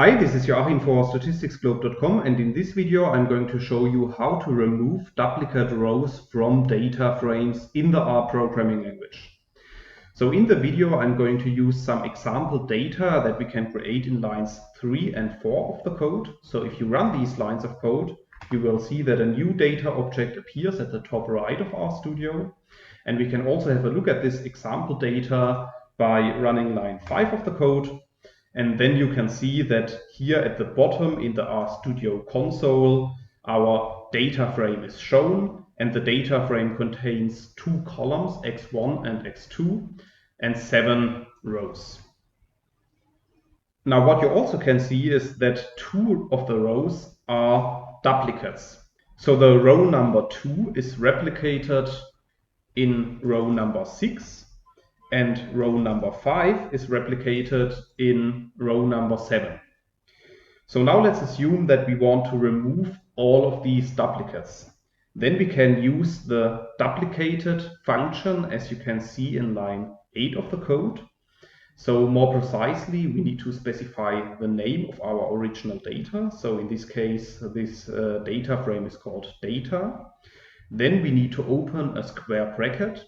Hi, this is Joachim for statisticsglobe.com, and in this video I'm going to show you how to remove duplicate rows from data frames in the R programming language. So in the video I'm going to use some example data that we can create in lines 3 and 4 of the code. So if you run these lines of code, you will see that a new data object appears at the top right of RStudio. And we can also have a look at this example data by running line 5 of the code. And then you can see that here at the bottom in the RStudio console, our data frame is shown, and the data frame contains two columns, x1 and x2, and 7 rows. Now what you also can see is that 2 of the rows are duplicates. So the row number 2 is replicated in row number 6, and row number 5 is replicated in row number 7. So now let's assume that we want to remove all of these duplicates. Then we can use the duplicated function, as you can see in line 8 of the code. So more precisely, we need to specify the name of our original data. So in this case, this data frame is called data. Then we need to open a square bracket.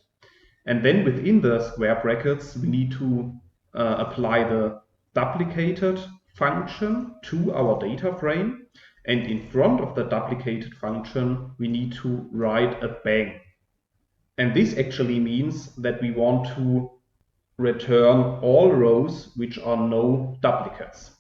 And then within the square brackets, we need to apply the duplicated function to our data frame. And in front of the duplicated function, we need to write a bang. And this actually means that we want to return all rows which are no duplicates.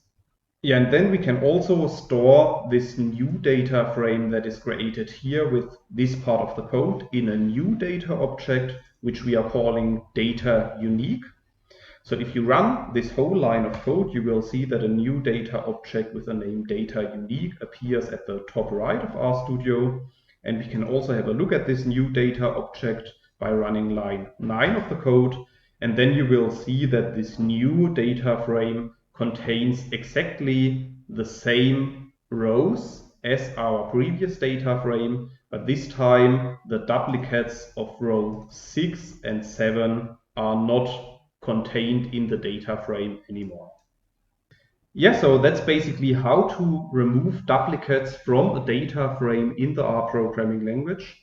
Yeah, and then we can also store this new data frame that is created here with this part of the code in a new data object, which we are calling data unique. So if you run this whole line of code, you will see that a new data object with the name data unique appears at the top right of RStudio. And we can also have a look at this new data object by running line 9 of the code. And then you will see that this new data frame contains exactly the same rows as our previous data frame, but this time the duplicates of row 6 and 7 are not contained in the data frame anymore. Yeah, so that's basically how to remove duplicates from a data frame in the R programming language.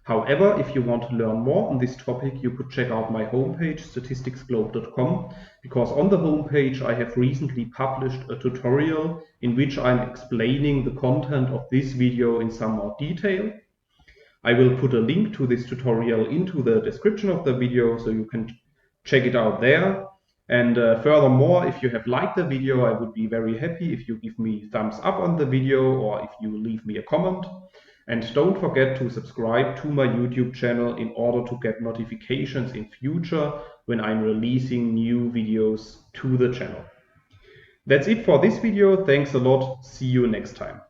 However, if you want to learn more on this topic, you could check out my homepage, statisticsglobe.com, because on the homepage I have recently published a tutorial in which I'm explaining the content of this video in some more detail. I will put a link to this tutorial into the description of the video, so you can check it out there. And furthermore, if you have liked the video, I would be very happy if you give me thumbs up on the video or if you leave me a comment. And don't forget to subscribe to my YouTube channel in order to get notifications in future when I'm releasing new videos to the channel. That's it for this video. Thanks a lot. See you next time.